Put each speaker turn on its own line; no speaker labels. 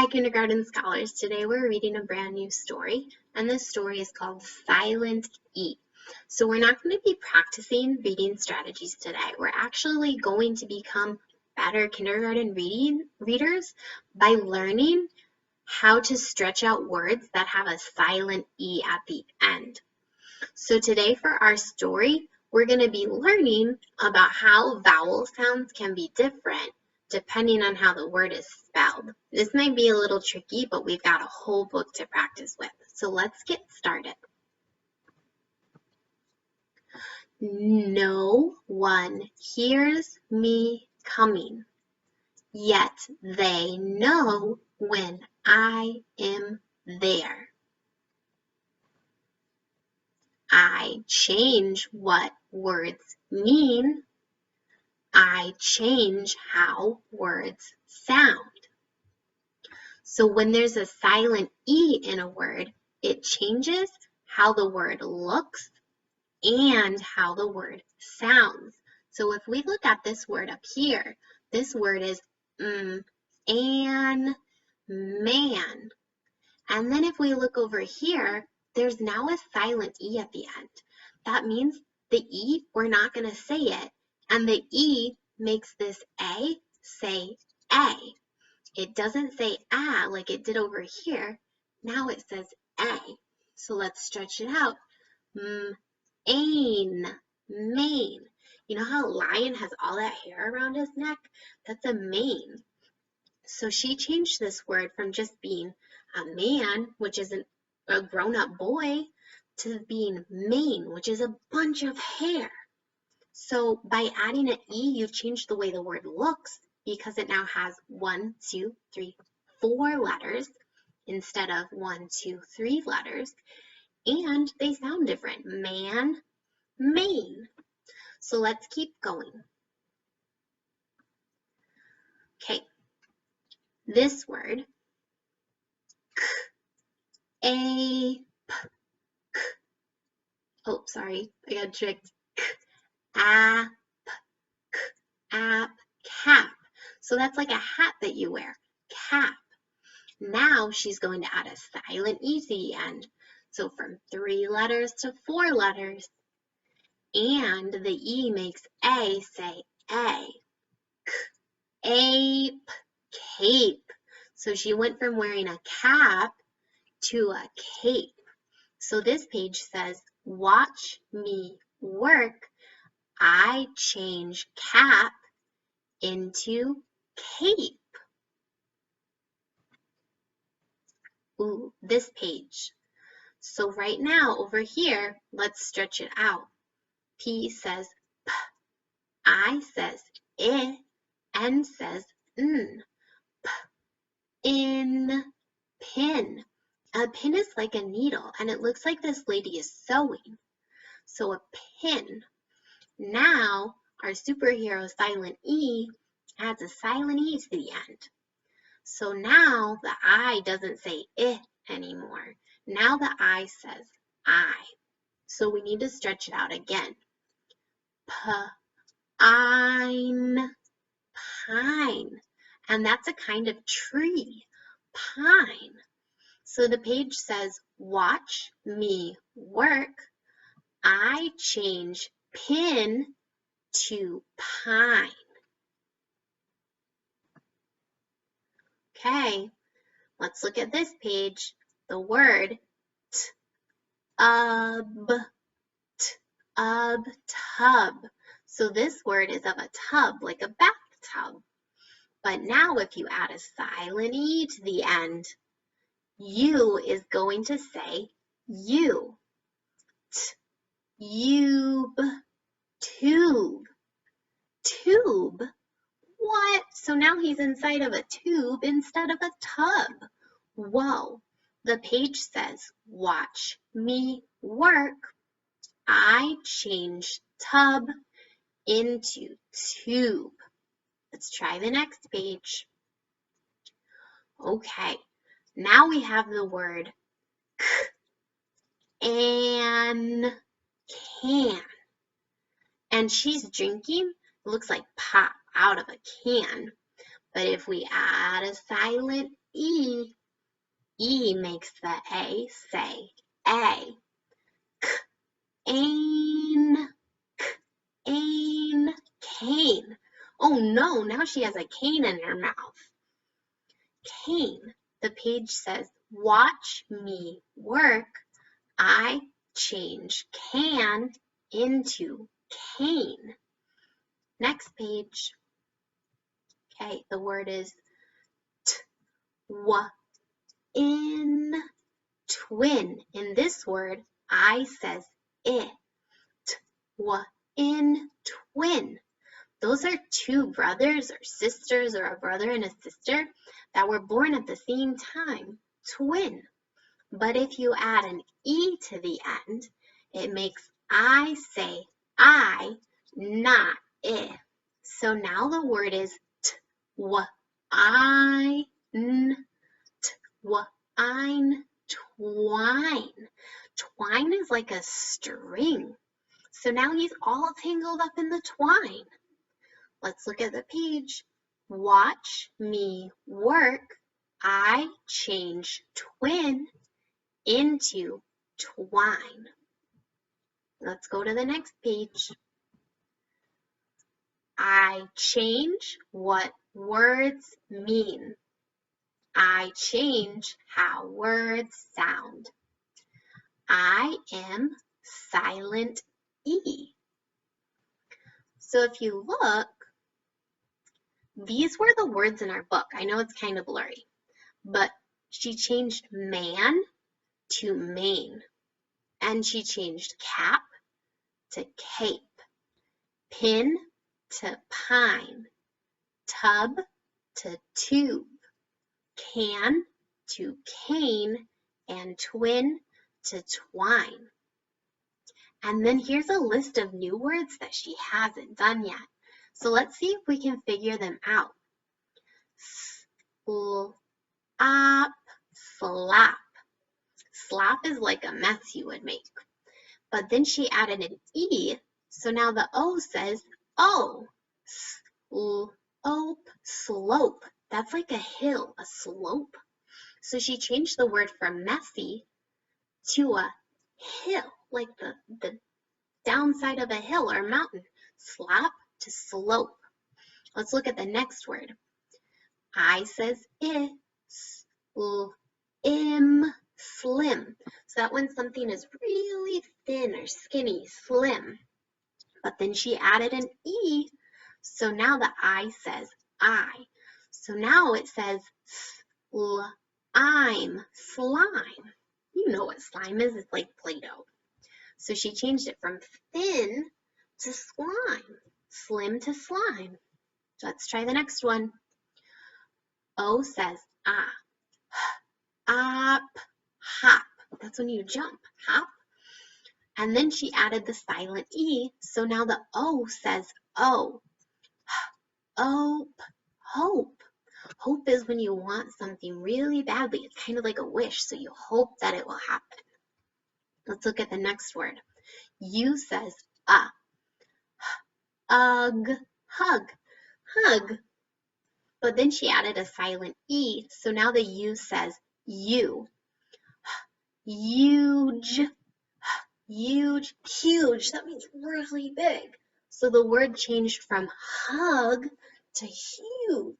Hi, kindergarten scholars. Today we're reading a brand new story, and this story is called Silent E. So we're not going to be practicing reading strategies today. We're actually going to become better kindergarten readers by learning how to stretch out words that have a silent E at the end. So today for our story, we're going to be learning about how vowel sounds can be different depending on how the word is spelled. This might be a little tricky, but we've got a whole book to practice with. So let's get started. No one hears me coming, yet they know when I am there. I change what words mean. I change how words sound. So when there's a silent E in a word, it changes how the word looks and how the word sounds. So if we look at this word up here, this word is and man. And then if we look over here, there's now a silent E at the end. That means the E, we're not going to say it, and the E makes this A say A. It doesn't say ah like it did over here. Now it says A. So let's stretch it out. Mane, mane. You know how a lion has all that hair around his neck? That's a mane. So she changed this word from just being a man, which is a grown-up boy, to being mane, which is a bunch of hair. So by adding an E, you've changed the way the word looks because it now has 1, 2, 3, 4 letters instead of 1, 2, 3 letters. And they sound different. Man, mane. So let's keep going. Okay. This word, ape. Oh, sorry, I got tricked. App, app, cap. So that's like a hat that you wear, cap. Now she's going to add a silent E to the end. So from 3 letters to 4 letters. And the E makes A say A. Ape, cape. So she went from wearing a cap to a cape. So this page says, watch me work. I change cap into cape. Ooh, this page. So right now over here, let's stretch it out. P says P, I says I, N says N. P, in, pin. A pin is like a needle, and it looks like this lady is sewing. So a pin. Now, our superhero silent E adds a silent E to the end. So now the I doesn't say I anymore. Now the I says I. So we need to stretch it out again. Pine, pine. And that's a kind of tree, pine. So the page says, watch me work. I change pin to pine. Okay, let's look at this page. The word tub. So this word is of a tub, like a bathtub. But now if you add a silent E to the end, you is going to say you. Tube, tube, tube. What? So now he's inside of a tube instead of a tub. Whoa. The page says, watch me work. I change tub into tube. Let's try the next page. Okay, now we have the word can. And she's drinking, it looks like pop out of a can. But if we add a silent E. E makes the A say A. Ain, ain, cane. Oh no, now she has a cane in her mouth. Cane. The page says, watch me work. I change can into cane. Next page. Okay, the word is in, twin. In this word, I says it. In, twin. Those are two brothers or sisters or a brother and a sister that were born at the same time, twin. But if you add an E to the end, it makes I say I, not I. So now the word is twine, twine, twine. Twine is like a string. So now he's all tangled up in the twine. Let's look at the page. Watch me work. I change twin into twine. Let's go to the next page. I change what words mean. I change how words sound. I am silent E. So if you look, these were the words in our book. I know it's kind of blurry, but she changed man to mane, and she changed cap to cape, pin to pine, tub to tube, can to cane, and twin to twine. And then here's a list of new words that she hasn't done yet. So let's see if we can figure them out. Slap, slap. Slap is like a mess you would make. But then she added an E, so now the O says O. Slope, slope. That's like a hill, a slope. So she changed the word from messy to a hill, like the downside of a hill or a mountain. Slap to slope. Let's look at the next word. I says I, slim. So that when something is really thin or skinny, slim. But then she added an E, so now the I says I. So now it says slime, slime. You know what slime is, it's like Play-Doh. So she changed it from thin to slime, slim to slime. Let's try the next one. O says up, hop. That's when you jump, hop. And then she added the silent E, so now the O says O. Hope. Hope is when you want something really badly. It's kind of like a wish, so you hope that it will happen. Let's look at the next word. U says hug, hug. But then she added a silent E, so now the U says you. Huge, huge, huge. That means really big. So the word changed from hug to huge.